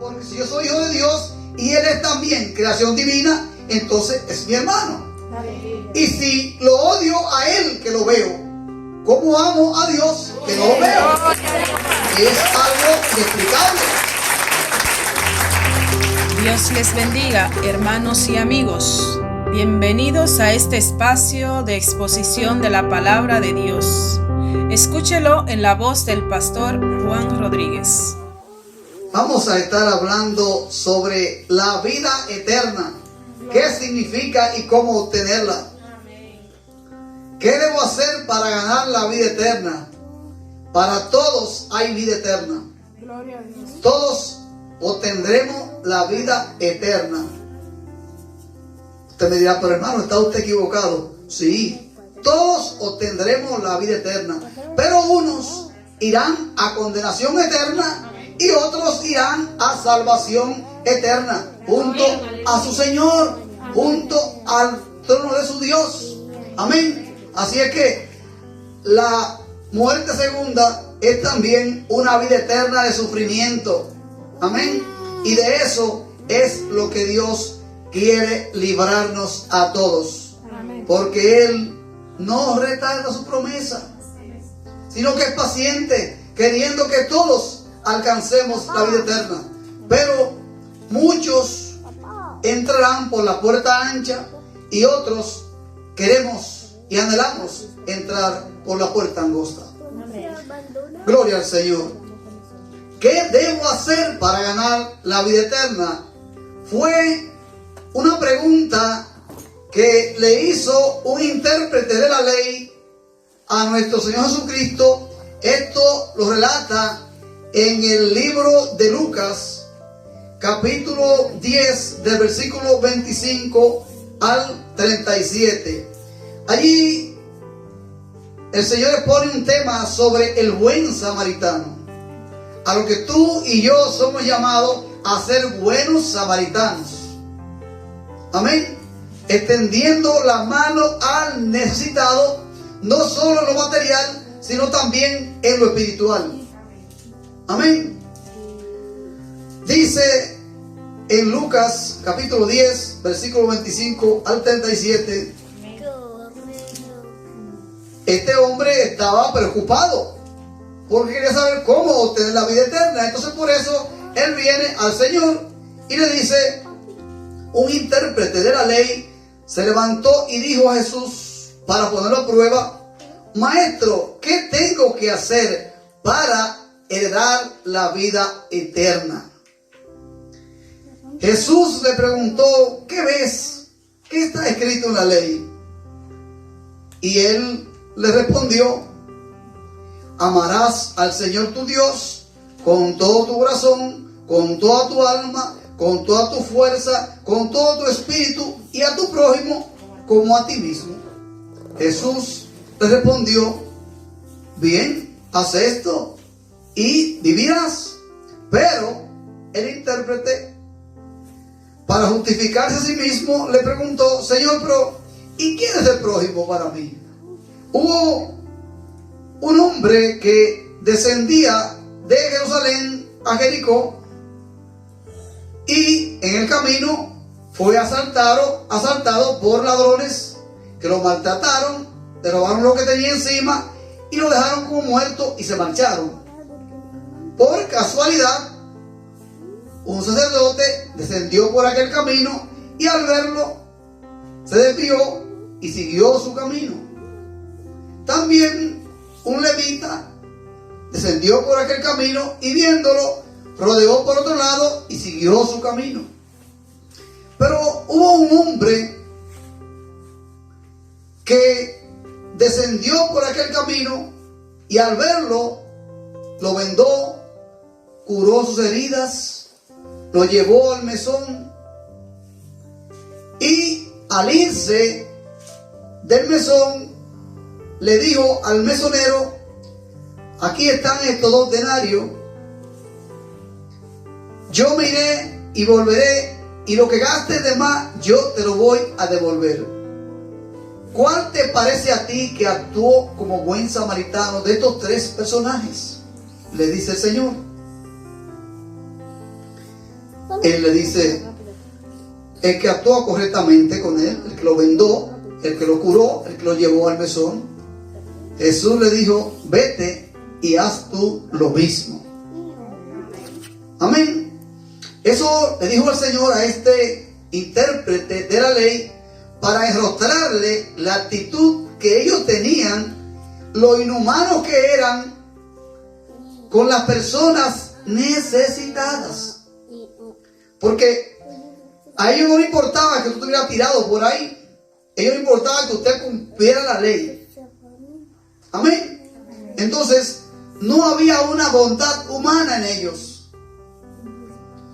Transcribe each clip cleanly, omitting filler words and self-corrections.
Porque si yo soy hijo de Dios y Él es también creación divina, entonces es mi hermano. Y si lo odio a Él que lo veo, ¿cómo amo a Dios que no lo veo? Es algo inexplicable. Dios les bendiga, hermanos y amigos. Bienvenidos a este espacio de exposición de la palabra de Dios. Escúchelo en la voz del pastor Juan Rodríguez. Vamos a estar hablando sobre la vida eterna. ¿Qué significa y cómo obtenerla? ¿Qué debo hacer para ganar la vida eterna? Para todos hay vida eterna. Todos obtendremos la vida eterna. Usted me dirá, pero hermano, ¿está usted equivocado? Sí, todos obtendremos la vida eterna. Pero unos irán a condenación eterna y otros irán a salvación eterna, junto a su Señor, junto al trono de su Dios. Amén. Así es que la muerte segunda es también una vida eterna de sufrimiento. Amén. Y de eso es lo que Dios quiere librarnos a todos. Porque Él no retarda su promesa, sino que es paciente, queriendo que todos alcancemos la vida eterna. Pero muchos entrarán por la puerta ancha y otros queremos y anhelamos entrar por la puerta angosta. Gloria al Señor. ¿Qué debo hacer para ganar la vida eterna? Fue una pregunta que le hizo un intérprete de la ley a nuestro Señor Jesucristo. Esto lo relata en el libro de Lucas, capítulo 10, del versículo 25 al 37. Allí el Señor expone un tema sobre el buen samaritano, a lo que tú y yo somos llamados a ser buenos samaritanos. Amén. Extendiendo la mano al necesitado, no solo en lo material, sino también en lo espiritual. Amén. Dice en Lucas capítulo 10, versículo 25 al 37. Este hombre estaba preocupado porque quería saber cómo obtener la vida eterna. Entonces por eso él viene al Señor y le dice, un intérprete de la ley se levantó y dijo a Jesús para ponerlo a prueba, Maestro, ¿qué tengo que hacer para heredar la vida eterna? Jesús le preguntó, ¿qué ves? ¿Qué está escrito en la ley? Y él le respondió, amarás al Señor tu Dios con todo tu corazón, con toda tu alma, con toda tu fuerza, con todo tu espíritu, y a tu prójimo como a ti mismo. Jesús le respondió, bien, haz esto y vivirás. Pero el intérprete, para justificarse a sí mismo, le preguntó, Señor, pero ¿y quién es el prójimo para mí? Hubo un hombre que descendía de Jerusalén a Jericó y en el camino fue asaltado por ladrones que lo maltrataron, le robaron lo que tenía encima y lo dejaron como muerto y se marcharon. Por casualidad, un sacerdote descendió por aquel camino y al verlo se desvió y siguió su camino. También un levita descendió por aquel camino y viéndolo rodeó por otro lado y siguió su camino. Pero hubo un hombre que descendió por aquel camino y al verlo lo vendó, curó sus heridas, lo llevó al mesón y al irse del mesón le dijo al mesonero, aquí están estos 2 denarios, yo me iré y volveré y lo que gastes de más yo te lo voy a devolver. ¿Cuál te parece a ti que actuó como buen samaritano de estos 3 personajes? Le dice el Señor. Él le dice, el que actuó correctamente con él, el que lo vendó, el que lo curó, el que lo llevó al mesón, Jesús le dijo, vete y haz tú lo mismo. Amén. Eso le dijo el Señor a este intérprete de la ley para enrostrarle la actitud que ellos tenían, lo inhumanos que eran con las personas necesitadas. Porque a ellos no les importaba que tú estuvieras tirado por ahí. A ellos les importaba que usted cumpliera la ley. Amén. Entonces, no había una bondad humana en ellos.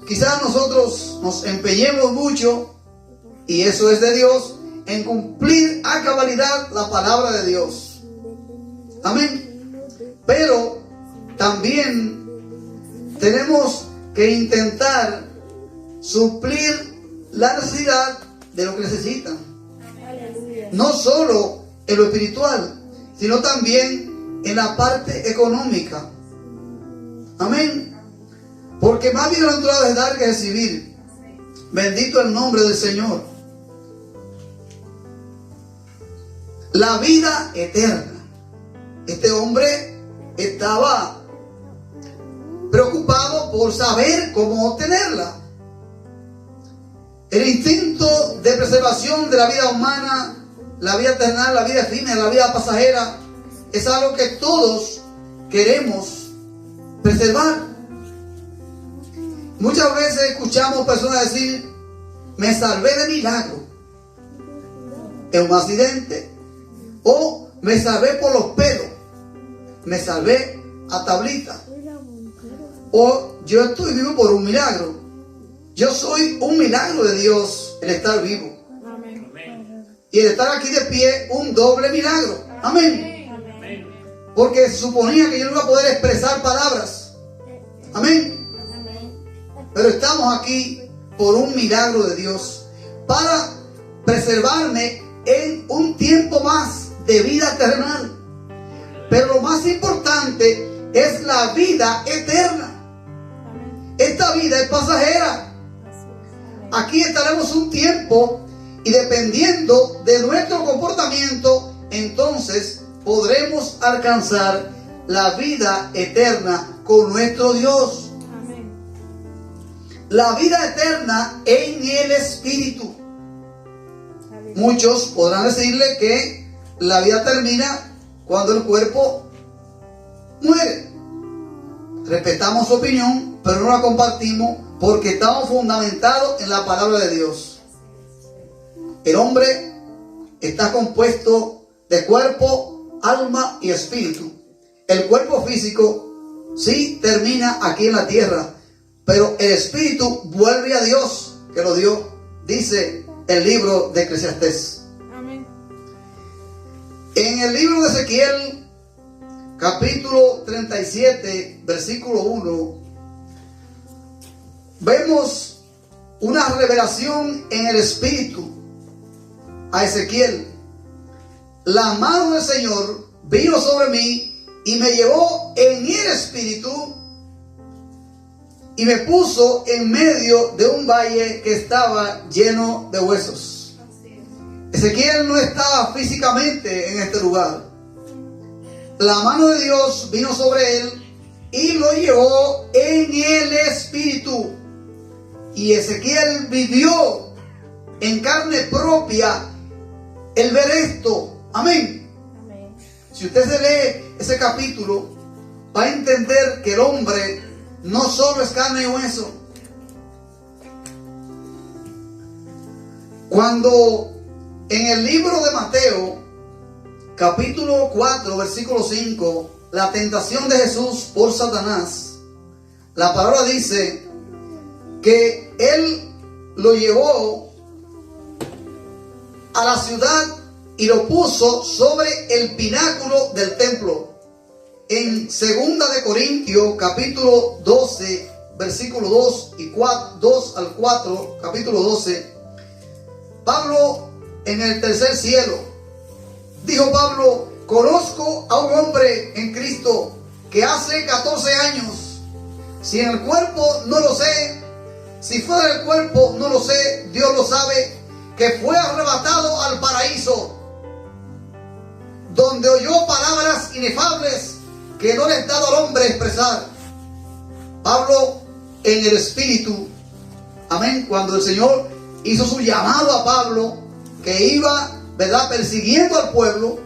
Quizás nosotros nos empeñemos mucho, y eso es de Dios, en cumplir a cabalidad la palabra de Dios. Amén. Pero también tenemos que intentar suplir la necesidad de lo que necesitan. No solo en lo espiritual, sino también en la parte económica. Amén. Porque más bienaventurado es dar que recibir. Bendito el nombre del Señor. La vida eterna. Este hombre estaba preocupado por saber cómo obtenerla. El instinto de preservación de la vida humana, la vida terrenal, la vida efímera, la vida pasajera, es algo que todos queremos preservar. Muchas veces escuchamos personas decir, me salvé de milagro en un accidente, o me salvé por los pelos, me salvé a tablita, o yo estoy vivo por un milagro. Yo soy un milagro de Dios el estar vivo. Amén. Y el estar aquí de pie, un doble milagro. Amén. Amén. Porque se suponía que yo no iba a poder expresar palabras. Amén. Pero estamos aquí por un milagro de Dios, para preservarme en un tiempo más de vida terrenal. Pero lo más importante es la vida eterna. Esta vida es pasajera. Aquí estaremos un tiempo, y dependiendo de nuestro comportamiento, entonces podremos alcanzar la vida eterna con nuestro Dios. Amén. La vida eterna en el Espíritu. Amén. Muchos podrán decirle que la vida termina cuando el cuerpo muere. Respetamos su opinión, pero no la compartimos, porque estamos fundamentados en la palabra de Dios. El hombre está compuesto de cuerpo, alma y espíritu. El cuerpo físico sí termina aquí en la tierra, pero el espíritu vuelve a Dios que lo dio, dice el libro de Eclesiastés. Amén. En el libro de Ezequiel, capítulo 37, versículo 1, vemos una revelación en el Espíritu a Ezequiel. La mano del Señor vino sobre mí y me llevó en el Espíritu y me puso en medio de un valle que estaba lleno de huesos. Ezequiel no estaba físicamente en este lugar. La mano de Dios vino sobre él y lo llevó en el Espíritu. Y Ezequiel vivió en carne propia el ver esto. Amén. Amén. Si usted se lee ese capítulo, va a entender que el hombre no solo es carne y hueso. Cuando en el libro de Mateo, capítulo 4, versículo 5, la tentación de Jesús por Satanás, la palabra dice que él lo llevó a la ciudad y lo puso sobre el pináculo del templo. En 2 de Corintios, capítulo 12, versículo 2 y 4, 2 al 4, capítulo 12, Pablo en el tercer cielo, dijo Pablo, conozco a un hombre en Cristo que hace 14 años, si en el cuerpo no lo sé, Si fuera del cuerpo, no lo sé, Dios lo sabe, que fue arrebatado al paraíso, donde oyó palabras inefables que no le es dado al hombre expresar. Pablo en el Espíritu, amén, cuando el Señor hizo su llamado a Pablo, que iba, ¿verdad?, persiguiendo al pueblo.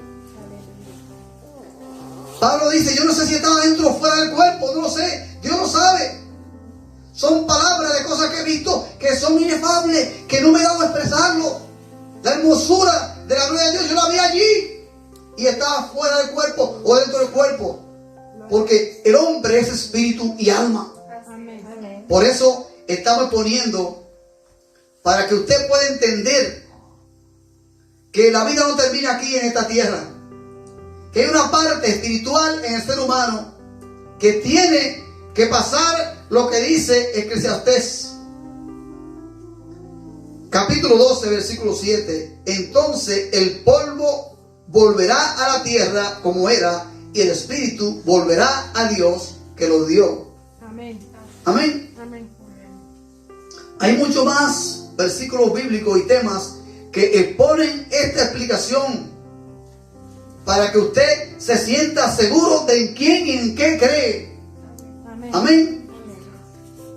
Pablo dice, yo no sé si estaba dentro o fuera del cuerpo, no lo sé, Dios lo sabe. Son palabras de cosas que he visto que son inefables, que no me he dado a expresarlo. La hermosura de la gloria de Dios, yo la vi allí y estaba fuera del cuerpo o dentro del cuerpo, porque el hombre es espíritu y alma. Por eso estamos poniendo, para que usted pueda entender que la vida no termina aquí en esta tierra, que hay una parte espiritual en el ser humano que tiene que pasar lo que dice Eclesiastés capítulo 12 versículo 7. Entonces el polvo volverá a la tierra como era, y el espíritu volverá a Dios que lo dio. Amén. Amén. Amén. Hay mucho más versículos bíblicos y temas que exponen esta explicación para que usted se sienta seguro de en quién y en qué cree. Amén. Amén.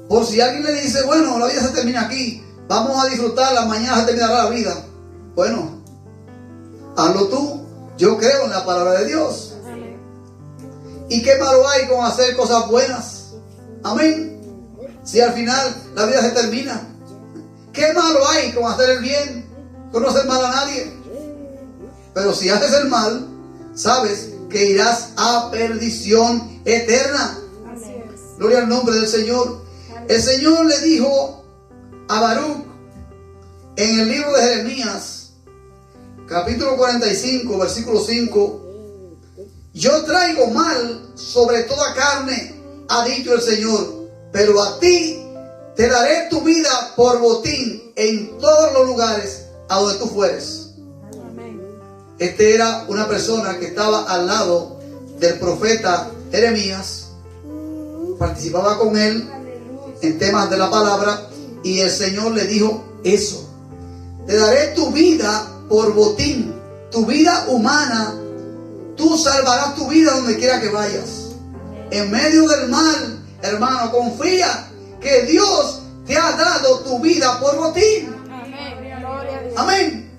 Por si alguien le dice, bueno, la vida se termina aquí, vamos a disfrutarla, mañana se terminará la vida. Bueno, hazlo tú. Yo creo en la palabra de Dios. Amén. ¿Y qué malo hay con hacer cosas buenas? Amén. Si al final la vida se termina, ¿qué malo hay con hacer el bien, con no hacer mal a nadie? Pero si haces el mal, sabes que irás a perdición eterna. Gloria al nombre del Señor. El Señor le dijo a Baruch en el libro de Jeremías, capítulo 45, versículo 5, yo traigo mal sobre toda carne, ha dicho el Señor, pero a ti te daré tu vida por botín en todos los lugares a donde tú fueres. Este era una persona que estaba al lado del profeta Jeremías, participaba con él en temas de la palabra, y el Señor le dijo eso: te daré tu vida por botín, tu vida humana, tú salvarás tu vida donde quiera que vayas. En medio del mal, hermano, confía que Dios te ha dado tu vida por botín. Amén.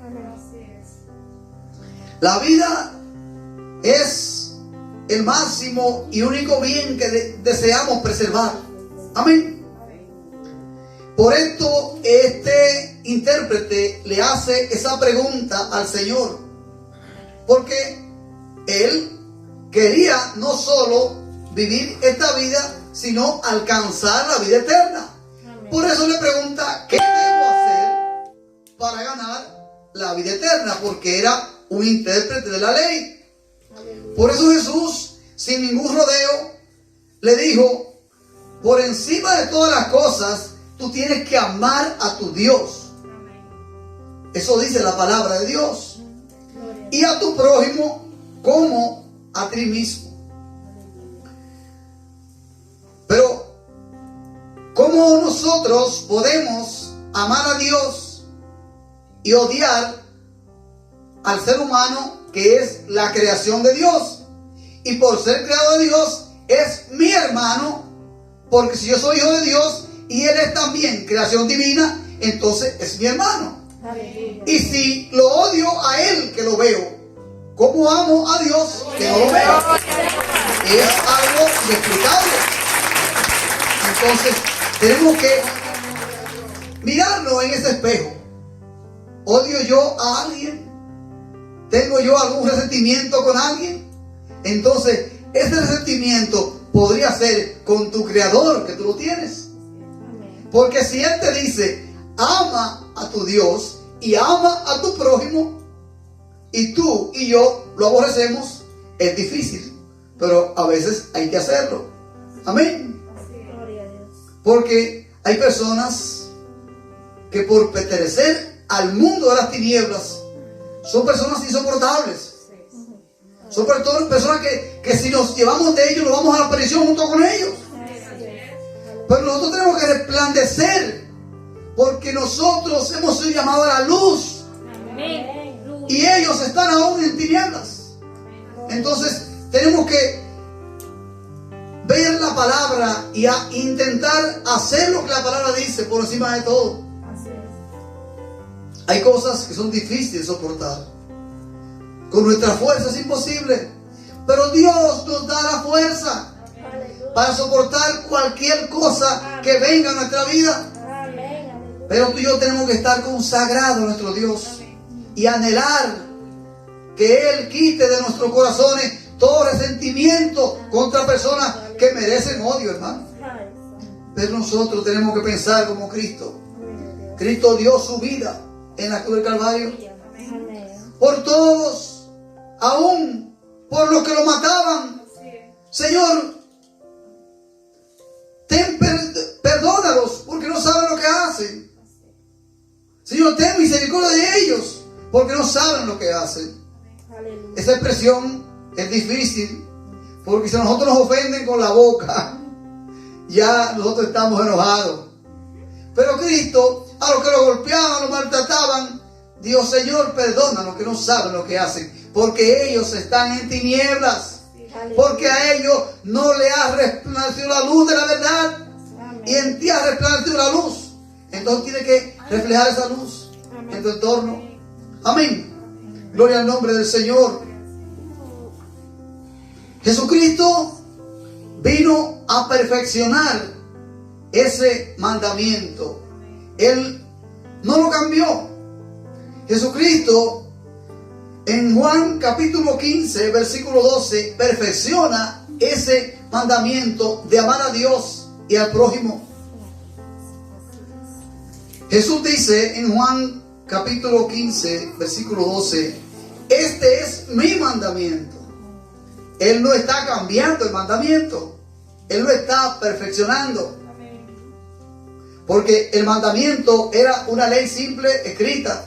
La vida es el máximo y único bien que deseamos preservar. Amén. Por esto este intérprete le hace esa pregunta al Señor, porque él quería no solo vivir esta vida, sino alcanzar la vida eterna. Amén. Por eso le pregunta, ¿qué debo hacer para ganar la vida eterna? Porque era un intérprete de la ley. Amén. Por eso Jesús, sin ningún rodeo, le dijo, por encima de todas las cosas, tú tienes que amar a tu Dios. Eso dice la palabra de Dios. Y a tu prójimo como a ti mismo. Pero, ¿cómo nosotros podemos amar a Dios y odiar al ser humano que es la creación de Dios? Y por ser creado de Dios, es mi hermano, porque si yo soy hijo de Dios y él es también creación divina, entonces es mi hermano. Aleluya. Y si lo odio a él que lo veo, ¿cómo amo a Dios que no lo veo? Es algo inexplicable. Entonces tenemos que mirarlo en ese espejo. ¿Odio yo a alguien? ¿Tengo yo algún resentimiento con alguien? Entonces ese resentimiento podría ser con tu creador, que tú lo tienes. Porque si él te dice, ama a tu Dios y ama a tu prójimo, y tú y yo lo aborrecemos, es difícil, pero a veces hay que hacerlo. Amén. Porque hay personas que por pertenecer al mundo de las tinieblas son personas insoportables. Son personas que si nos llevamos de ellos, nos vamos a la perdición junto con ellos. Pero nosotros tenemos que resplandecer que nosotros hemos sido llamados a la luz. Amén. Y ellos están aún en tinieblas. Entonces tenemos que ver la palabra y intentar hacer lo que la palabra dice por encima de todo. Hay cosas que son difíciles de soportar. Con nuestra fuerza es imposible. Pero Dios nos da la fuerza para soportar cualquier cosa que venga a nuestra vida. Pero tú y yo tenemos que estar consagrados a nuestro Dios y anhelar que Él quite de nuestros corazones todo resentimiento contra personas que merecen odio, hermano. Pero nosotros tenemos que pensar como Cristo. Cristo dio su vida en la cruz del Calvario por todos, aún por los que lo mataban. Señor, perdónalos porque no saben lo que hacen. Señor, ten misericordia de ellos porque no saben lo que hacen. Esa expresión es difícil porque si a nosotros nos ofenden con la boca, ya nosotros estamos enojados. Pero Cristo, a los que lo golpeaban, lo maltrataban, dijo: Señor, perdona a los que no saben lo que hacen, porque ellos están en tinieblas. Porque a ellos no le ha resplandecido la luz de la verdad. Y en ti ha resplandecido la luz. Entonces tiene que reflejar esa luz en tu entorno. Amén. Gloria al nombre del Señor. Jesucristo vino a perfeccionar ese mandamiento. Él no lo cambió. Jesucristo en Juan capítulo 15 versículo 12 perfecciona ese mandamiento de amar a Dios y al prójimo. Jesús dice en Juan capítulo 15 versículo 12: este es mi mandamiento. Él no está cambiando el mandamiento, Él lo está perfeccionando. Porque el mandamiento era una ley simple escrita,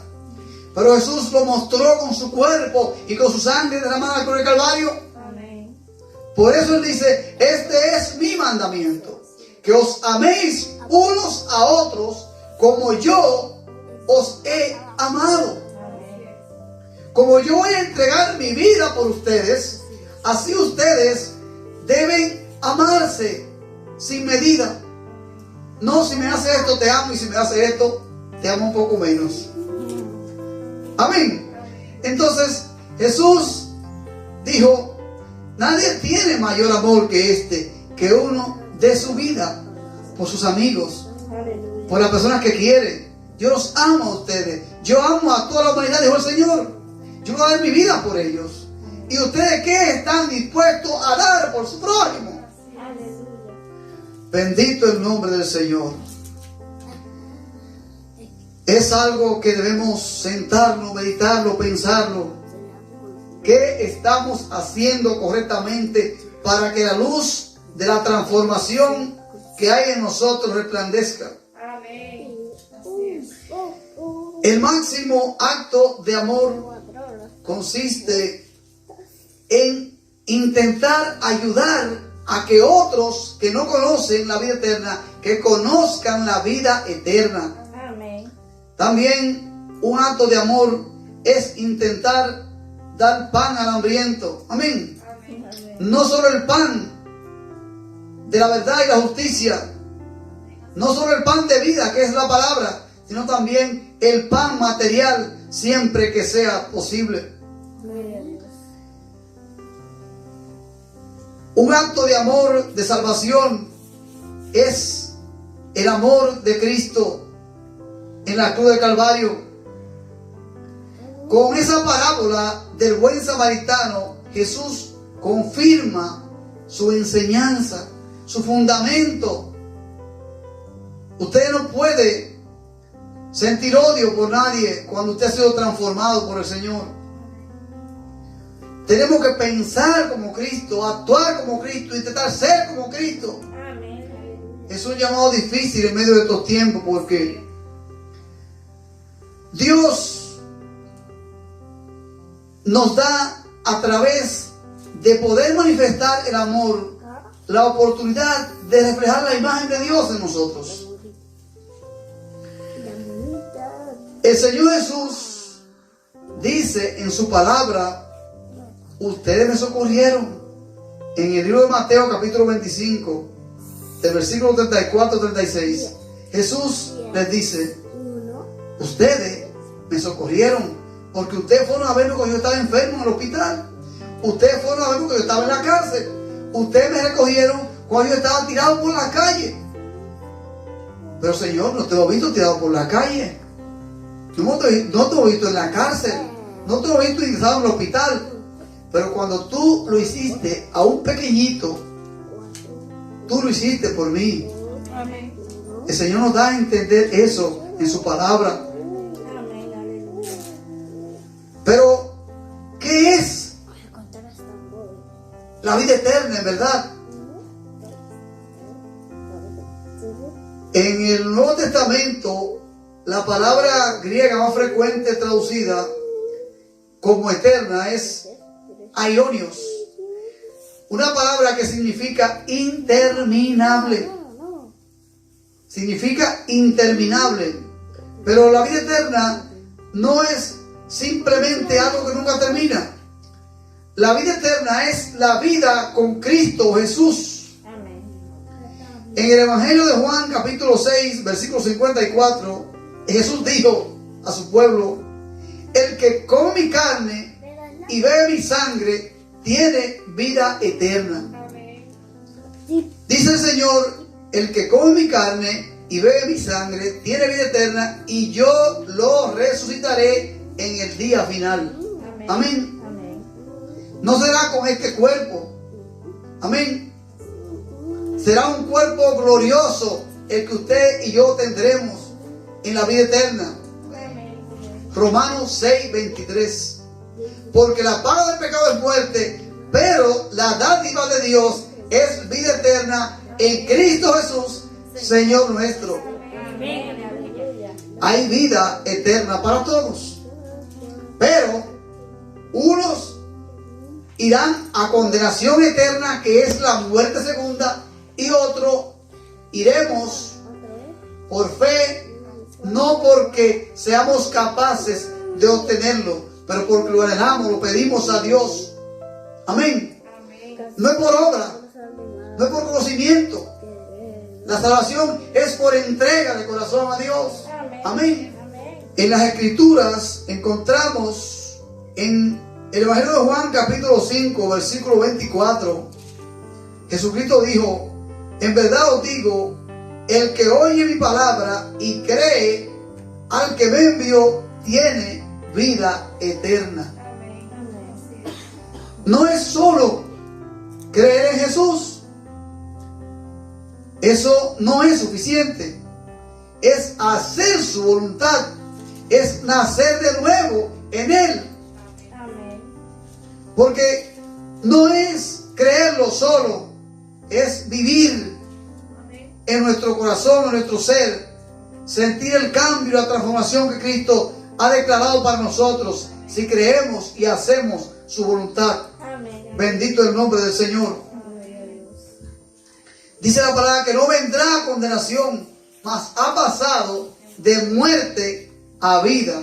pero Jesús lo mostró con su cuerpo y con su sangre derramada en la cruz del Calvario. Por eso Él dice: este es mi mandamiento, que os améis unos a otros como yo os he amado. Como yo voy a entregar mi vida por ustedes, así ustedes deben amarse sin medida. No, si me hace esto te amo, y si me hace esto te amo un poco menos. Amén. Entonces Jesús dijo: nadie tiene mayor amor que este, que uno dé su vida por sus amigos, por las personas que quiere. Yo los amo a ustedes, yo amo a toda la humanidad, dijo el Señor. Yo voy a dar mi vida por ellos. ¿Y ustedes qué están dispuestos a dar por su prójimo? Bendito el nombre del Señor. Es algo que debemos sentarnos, meditarlo, pensarlo. ¿Qué estamos haciendo correctamente para que la luz de la transformación que hay en nosotros resplandezca? Amén. El máximo acto de amor consiste en intentar ayudar a que otros que no conocen la vida eterna, que conozcan la vida eterna. Amén. También un acto de amor es intentar dar pan al hambriento. Amén. No solo el pan de la verdad y la justicia, no solo el pan de vida, que es la palabra, sino también el pan material, siempre que sea posible. Un acto de amor, de salvación, es el amor de Cristo en la cruz del Calvario. Con esa parábola del buen samaritano, Jesús confirma su enseñanza, su fundamento. Usted no puede sentir odio por nadie cuando usted ha sido transformado por el Señor. Tenemos que pensar como Cristo, actuar como Cristo, intentar ser como Cristo. Amén. Es un llamado difícil en medio de estos tiempos, porque Dios nos da, a través de poder manifestar el amor, la oportunidad de reflejar la imagen de Dios en nosotros. El Señor Jesús dice en su palabra: ustedes me socorrieron. En el libro de Mateo capítulo 25, del versículo 34 al 36, Jesús les dice: ustedes me socorrieron porque ustedes fueron a verme cuando yo estaba enfermo en el hospital. Ustedes fueron a verme cuando yo estaba en la cárcel. Ustedes me recogieron cuando yo estaba tirado por la calle. Pero Señor, no te he visto tirado por la calle. No te he visto en la cárcel. No te he visto ingresado en el hospital. Pero cuando tú lo hiciste a un pequeñito, tú lo hiciste por mí. Amén. El Señor nos da a entender eso en su palabra. Amén. Aleluya. Pero, ¿qué es la vida eterna en verdad? En el Nuevo Testamento, la palabra griega más frecuente traducida como eterna es aionios, una palabra que significa interminable. Significa interminable. Pero la vida eterna no es simplemente algo que nunca termina. La vida eterna es la vida con Cristo Jesús. Amén. En el Evangelio de Juan capítulo 6 versículo 54, Jesús dijo a su pueblo: el que come mi carne y bebe mi sangre tiene vida eterna. Amén. Dice el Señor: el que come mi carne y bebe mi sangre tiene vida eterna, y yo lo resucitaré en el día final. Amén. Amén. No será con este cuerpo. Amén. Será un cuerpo glorioso el que usted y yo tendremos en la vida eterna. Amén. Romanos 6, 23. Porque la paga del pecado es muerte, pero la dádiva de Dios es vida eterna en Cristo Jesús, Señor nuestro. Amén. Aleluya. Hay vida eterna para todos, pero unos irán a condenación eterna, que es la muerte segunda, y otros iremos por fe, no porque seamos capaces de obtenerlo, pero porque lo anhelamos, lo pedimos a Dios. Amén. No es por obra, no es por conocimiento. La salvación es por entrega de corazón a Dios. Amén. En las Escrituras encontramos en el Evangelio de Juan capítulo 5 versículo 24, Jesucristo dijo: en verdad os digo, el que oye mi palabra y cree al que me envió tiene vida eterna. No es solo creer en Jesús. Eso no es suficiente. Es hacer su voluntad. Es nacer de nuevo en Él. Amén. Porque no es creerlo solo. Es vivir en nuestro corazón, en nuestro ser. Sentir el cambio, la transformación que Cristo ha declarado para nosotros, si creemos y hacemos su voluntad. Amén. Bendito el nombre del Señor. Dice la palabra que no vendrá condenación, mas ha pasado de muerte a vida.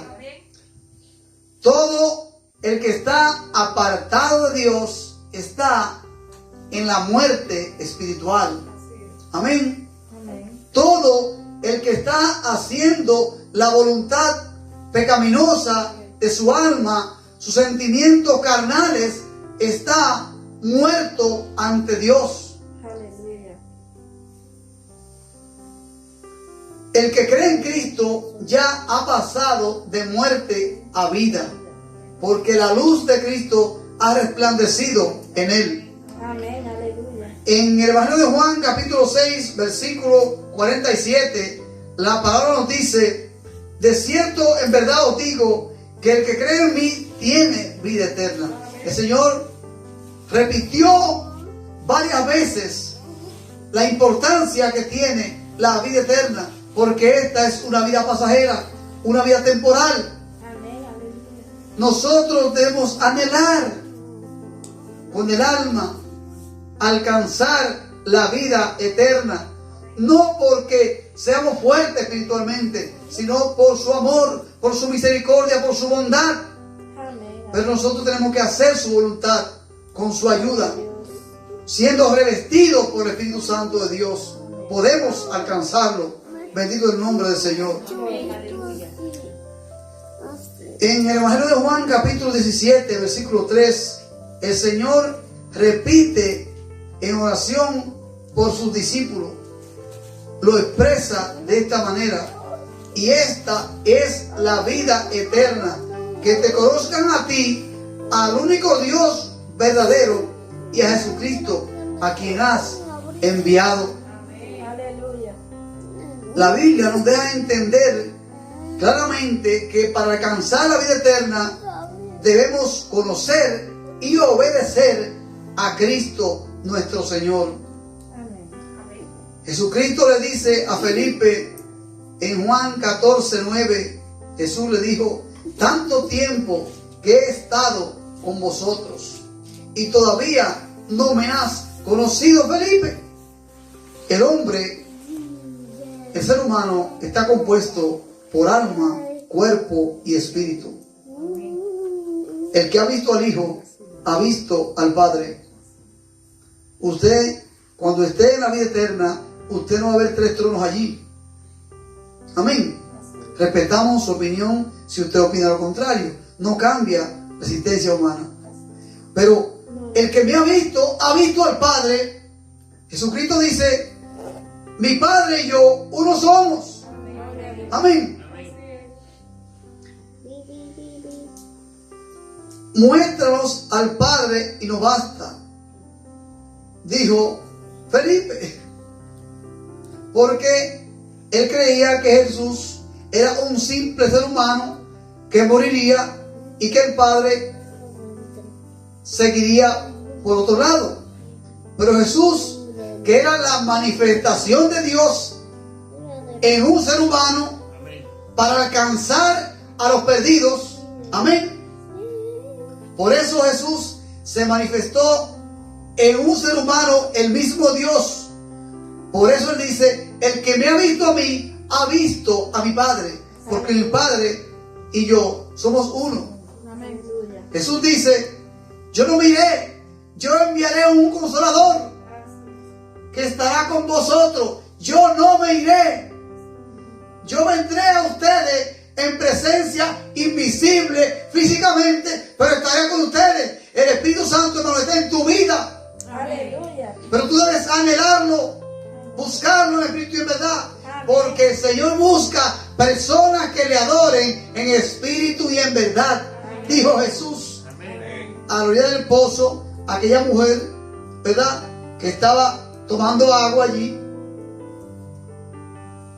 Todo el que está apartado de Dios está en la muerte espiritual. Amén. Amén. Todo el que está haciendo la voluntad pecaminosa de su alma, sus sentimientos carnales, está muerto ante Dios. Aleluya. El que cree en Cristo ya ha pasado de muerte a vida, porque la luz de Cristo ha resplandecido en él. Amén. Aleluya. En el Evangelio de Juan capítulo 6 versículo 47, la palabra nos dice: de cierto, en verdad os digo, que el que cree en mí tiene vida eterna. El Señor repitió varias veces la importancia que tiene la vida eterna, porque esta es una vida pasajera, una vida temporal. Amén. Aleluya. Nosotros debemos anhelar con el alma alcanzar la vida eterna, no porque seamos fuertes espiritualmente, sino por su amor, por su misericordia, por su bondad. Amén. Pero nosotros tenemos que hacer su voluntad con su ayuda, siendo revestidos por el Espíritu Santo de Dios. Podemos alcanzarlo. Bendito el nombre del Señor. Amén. Aleluya. En el Evangelio de Juan, capítulo 17, versículo 3, el Señor repite en oración por sus discípulos. Lo expresa de esta manera: y esta es la vida eterna, que te conozcan a ti, al único Dios verdadero, y a Jesucristo, a quien has enviado. Aleluya. La Biblia nos deja entender claramente que para alcanzar la vida eterna debemos conocer y obedecer a Cristo nuestro Señor. Amén. Jesucristo le dice a Felipe en Juan 14:9, Jesús le dijo: tanto tiempo que he estado con vosotros y todavía no me has conocido, Felipe. El hombre, el ser humano, está compuesto por alma, cuerpo y espíritu. El que ha visto al Hijo ha visto al Padre. Usted, cuando esté en la vida eterna, usted no va a ver 3 tronos allí. Amén. Respetamos su opinión si usted opina lo contrario. No cambia la existencia humana. Pero el que me ha visto al Padre. Jesucristo dice: mi Padre y yo uno somos. Amén. Muéstranos al Padre y nos basta, dijo Felipe, porque él creía que Jesús era un simple ser humano que moriría y que el Padre seguiría por otro lado. Pero Jesús, que era la manifestación de Dios en un ser humano para alcanzar a los perdidos, amén. Por eso Jesús se manifestó en un ser humano, el mismo Dios. Por eso Él dice: el que me ha visto a mí, ha visto a mi Padre. Porque mi Padre y yo somos uno. Amén. Jesús dice: yo no me iré, yo enviaré un consolador que estará con vosotros. Yo no me iré. Yo vendré a ustedes en presencia invisible físicamente, pero estaré con ustedes. El Espíritu Santo no está en tu vida. Aleluya. Pero tú debes anhelarlo, buscarlo en espíritu y en verdad. Porque el Señor busca personas que le adoren en espíritu y en verdad. Dijo Jesús a la orilla del pozo, aquella mujer, ¿verdad?, que estaba tomando agua allí.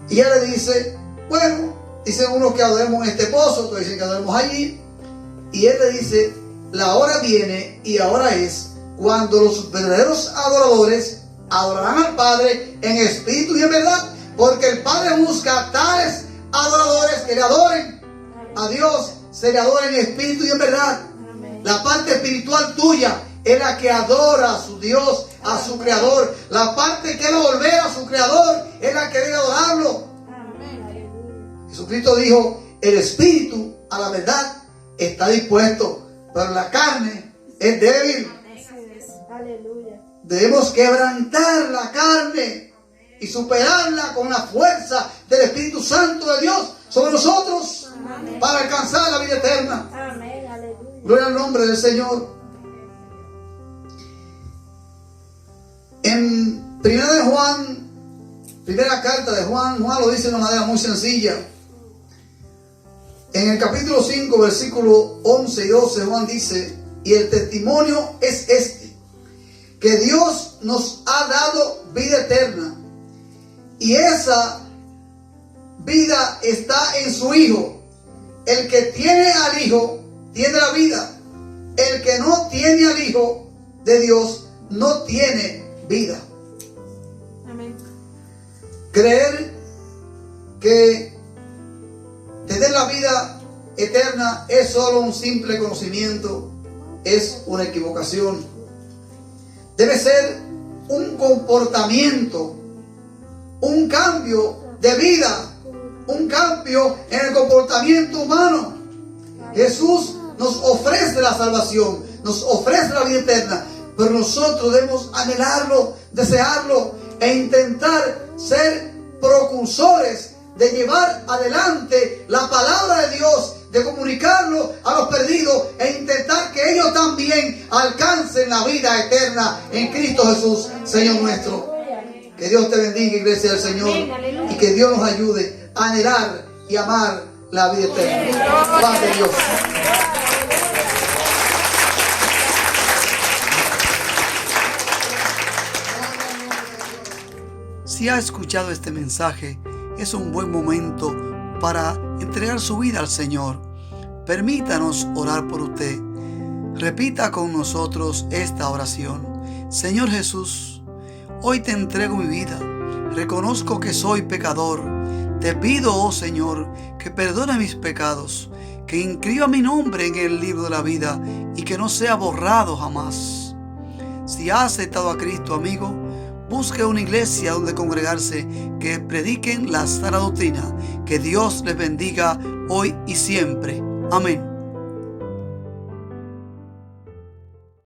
Y ella le dice: bueno, dicen unos que adoremos en este pozo, otros dicen que adoremos allí. Y él le dice: la hora viene y ahora es cuando los verdaderos adoradores adorarán al Padre en espíritu y en verdad, porque el Padre busca tales adoradores que le adoren a Dios, se le adoren en espíritu y en verdad. La parte espiritual tuya es la que adora a su Dios, a su Creador. La parte que quiere volver a su Creador es la que debe adorarlo. Jesucristo dijo: el espíritu a la verdad está dispuesto, pero la carne es débil. Aleluya. Debemos quebrantar la carne y superarla con la fuerza del Espíritu Santo de Dios sobre nosotros para alcanzar la vida eterna. Amén. Aleluya. Gloria al nombre del Señor. En primera carta de Juan, Juan lo dice de una manera muy sencilla. En el capítulo 5, versículos 11 y 12, Juan dice: y el testimonio es este, que Dios nos ha dado vida eterna, y esa vida está en su Hijo. El que tiene al Hijo tiene la vida. El que no tiene al Hijo de Dios no tiene vida. Amén. Creer que tener la vida eterna es solo un simple conocimiento es una equivocación. Debe ser un comportamiento, un cambio de vida, un cambio en el comportamiento humano. Jesús nos ofrece la salvación, nos ofrece la vida eterna, pero nosotros debemos anhelarlo, desearlo e intentar ser precursores de llevar adelante la palabra de Dios, de comunicarlo a los perdidos e intentar que ellos también alcancen la vida eterna en Cristo Jesús, Señor nuestro. Que Dios te bendiga, iglesia del Señor, y que Dios nos ayude a anhelar y amar la vida eterna. Paz de Dios. Si ha escuchado este mensaje, es un buen momento para entregar su vida al Señor. Permítanos orar por usted. Repita con nosotros esta oración. Señor Jesús, hoy te entrego mi vida. Reconozco que soy pecador. Te pido, oh Señor, que perdone mis pecados, que inscriba mi nombre en el libro de la vida y que no sea borrado jamás. Si ha aceptado a Cristo, amigo, busque una iglesia donde congregarse, que prediquen la sana doctrina. Que Dios les bendiga hoy y siempre. Amén.